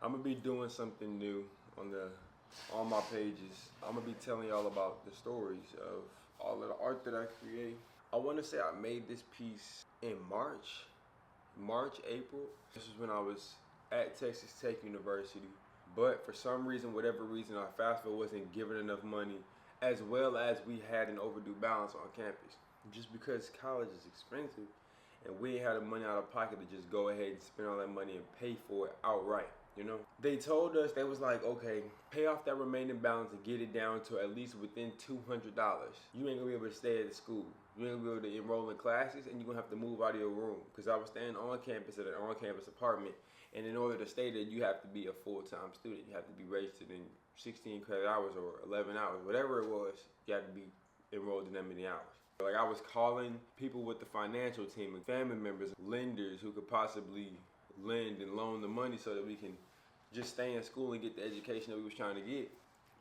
I'm gonna be doing something new on my pages. I'm gonna be telling y'all about the stories of all of the art that I create. I want to say I made this piece in March, April. This is when I was at Texas Tech University. But for some reason, whatever reason, our FAFSA wasn't given enough money, as well as we had an overdue balance on campus. Just because college is expensive, and we ain't had the money out of pocket to just go ahead and spend all that money and pay for it outright. They told us, they was like, okay, pay off that remaining balance and get it down to at least within $200. You ain't gonna be able to stay at the school. You ain't gonna be able to enroll in classes, and you're gonna have to move out of your room. Because I was staying on campus at an on-campus apartment, and in order to stay there, you have to be a full-time student. You have to be registered in 16 credit hours or 11 hours, whatever it was. You have to be enrolled in that many hours. Like, I was calling people with the financial team and family members, lenders who could possibly lend and loan the money so that we can just stay in school and get the education that we was trying to get,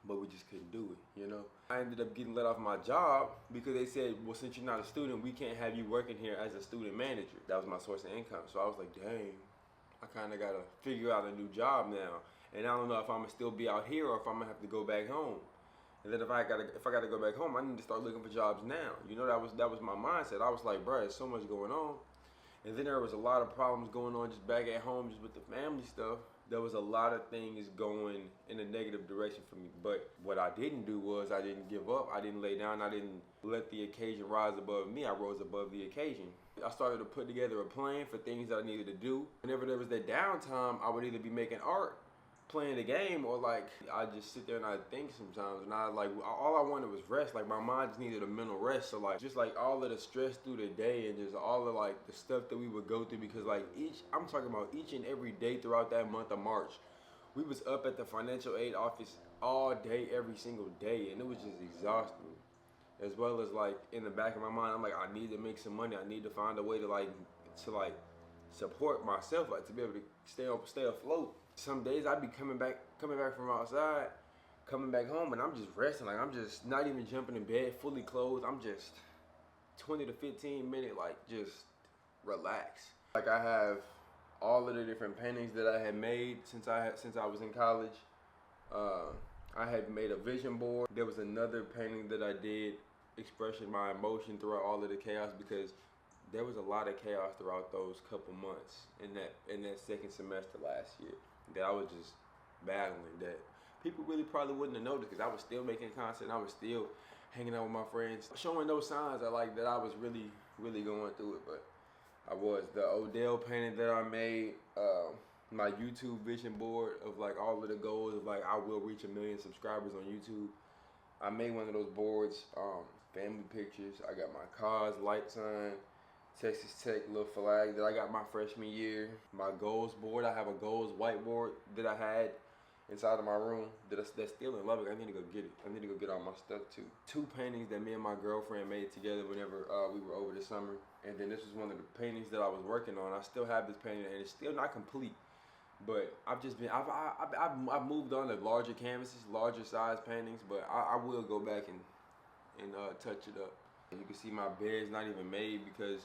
but we just couldn't do it, I ended up getting let off my job because they said, well, since you're not a student, we can't have you working here as a student manager. That was my source of income. So I was like, dang, I kind of got to figure out a new job now. And I don't know if I'm going to still be out here or if I'm going to have to go back home. And then if I got to go back home, I need to start looking for jobs now. That was my mindset. I was like, bro, there's so much going on. And then there was a lot of problems going on just back at home, just with the family stuff. There was a lot of things going in a negative direction for me. But what I didn't do was I didn't give up. I didn't lay down. I didn't let the occasion rise above me. I rose above the occasion. I started to put together a plan for things that I needed to do. Whenever there was that downtime, I would either be making art, playing the game, or like I just sit there and I think sometimes, and all I wanted was rest. Like, my mind just needed a mental rest. So like, just like all of the stress through the day and just all of like the stuff that we would go through, because like I'm talking about each and every day throughout that month of March, we was up at the financial aid office all day, every single day, and it was just exhausting. As well as like in the back of my mind, I'm like, I need to make some money. I need to find a way to support myself, like to be able to stay afloat. Some days I'd be coming back from outside, coming back home, and I'm just resting. Like, I'm just not even jumping in bed, fully clothed. I'm just 20 to 15 minute, like, just relax. Like, I have all of the different paintings that I had made since I was in college. I had made a vision board. There was another painting that I did expressing my emotion throughout all of the chaos, because there was a lot of chaos throughout those couple months in that second semester last year that I was just battling, that people really probably wouldn't have noticed, because I was still making content. I was still hanging out with my friends, showing those signs that I was really, really going through it. But I was. The Odell painting that I made, my YouTube vision board of like all of the goals of like I will reach 1 million subscribers on YouTube. I made one of those boards, family pictures. I got my cars, light sign, Texas Tech little flag that I got my freshman year. My goals board, I have a goals whiteboard that I had inside of my room that's still in Lubbock. I need to go get it. I need to go get all my stuff too. 2 paintings that me and my girlfriend made together whenever we were over the summer. And then this was one of the paintings that I was working on. I still have this painting, and it's still not complete. But I've moved on to larger canvases, larger size paintings. But I will go back and touch it up. And you can see my bed's not even made because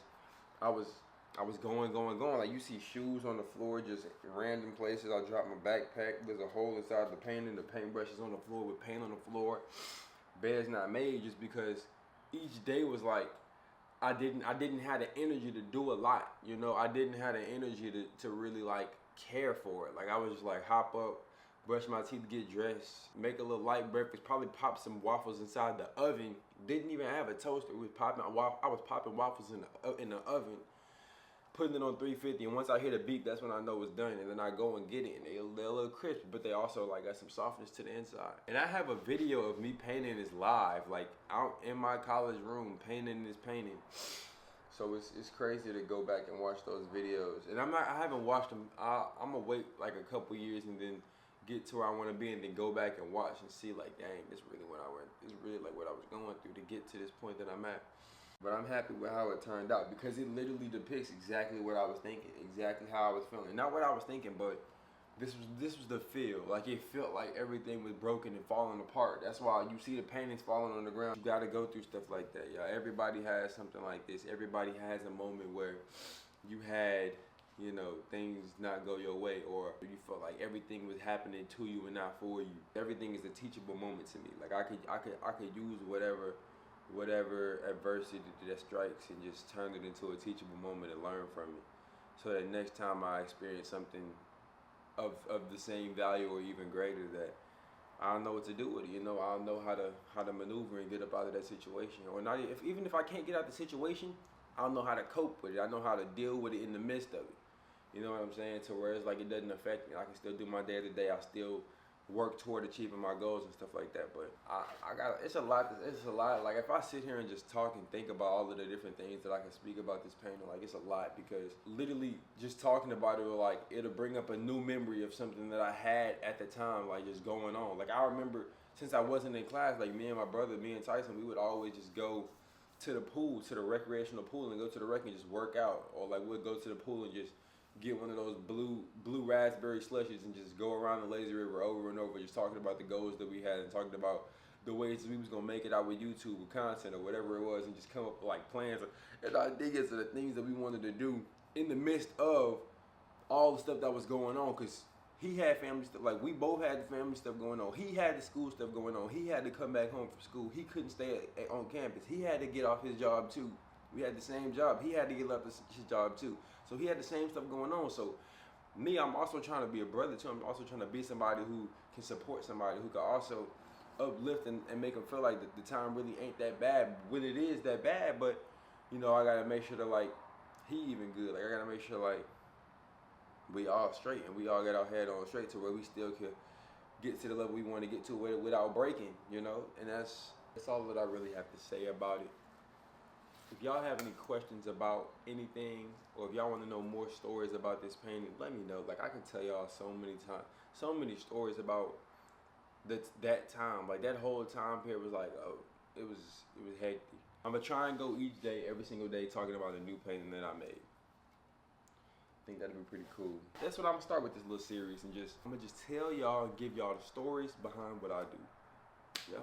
I was going. Like, you see shoes on the floor, just random places. I dropped my backpack. There's a hole inside the painting. The paintbrush is on the floor with paint on the floor. Bed's not made just because each day was like, I didn't have the energy to do a lot. I didn't have the energy to really like care for it. Like, I was just like, hop up, brush my teeth, get dressed, make a little light breakfast, probably pop some waffles inside the oven. Didn't even have a toaster. I was popping waffles in the oven, putting it on 350, and once I hear the beep, that's when I know it's done. And then I go and get it, and they're a little crisp, but they also like got some softness to the inside. And I have a video of me painting this live, like out in my college room, painting this painting. So it's crazy to go back and watch those videos. And I haven't watched them. I'm gonna wait like a couple years and then get to where I want to be, and then go back and watch and see like, dang, this really what I was going through to get to this point that I'm at. But I'm happy with how it turned out, because it literally depicts exactly what I was thinking, exactly how I was feeling. Not what I was thinking, but this was the feel. Like, it felt like everything was broken and falling apart. That's why you see the paintings falling on the ground. You gotta go through stuff like that, y'all. Everybody has something like this. Everybody has a moment where you had, you know, things not go your way, or you felt like everything was happening to you and not for you. Everything is a teachable moment to me. Like I could use whatever adversity that strikes and just turn it into a teachable moment and learn from it. So that next time I experience something of the same value or even greater, that I don't know what to do with it. You know, I don't know how to maneuver and get up out of that situation. Or not even if I can't get out of the situation, I don't know how to cope with it. I know how to deal with it in the midst of it. You know what I'm saying? To where it's like it doesn't affect me. I can still do my day to day. I still work toward achieving my goals and stuff like that. But I got it's a lot. It's a lot. Like if I sit here and just talk and think about all of the different things that I can speak about this painting, like it's a lot, because literally just talking about it will, like, it'll bring up a new memory of something that I had at the time, like just going on. Like I remember since I wasn't in class, like me and my brother, me and Tyson, we would always just go to the pool, to the recreational pool, and go to the rec and just work out, or like we'd go to the pool and just get one of those blue raspberry slushies and just go around the lazy river over and over, just talking about the goals that we had and talking about the ways we was gonna make it out with YouTube, with content, or whatever it was, and just come up with like plans and ideas of the things that we wanted to do in the midst of all the stuff that was going on. Cause he had family stuff, like we both had the family stuff going on. He had the school stuff going on. He had to come back home from school. He couldn't stay on campus. He had to get off his job too. We had the same job. He had to get off his job too. So he had the same stuff going on. So me, I'm also trying to be a brother too. I'm also trying to be somebody who can support somebody, who can also uplift and make them feel like the time really ain't that bad when it is that bad. But, you know, I gotta make sure that, like, he even good. Like I gotta make sure, like, we all straight and we all got our head on straight to where we still can get to the level we want to get to without breaking, you know. And that's all that I really have to say about it. If y'all have any questions about anything, or if y'all want to know more stories about this painting, let me know. Like I can tell y'all so many stories about that time. Like that whole time period was like, oh, it was hectic. I'm gonna try and go each day, every single day, talking about a new painting that I made. I think that'd be pretty cool. That's what I'm gonna start with this little series, and I'm gonna just tell y'all, give y'all the stories behind what I do. Yo.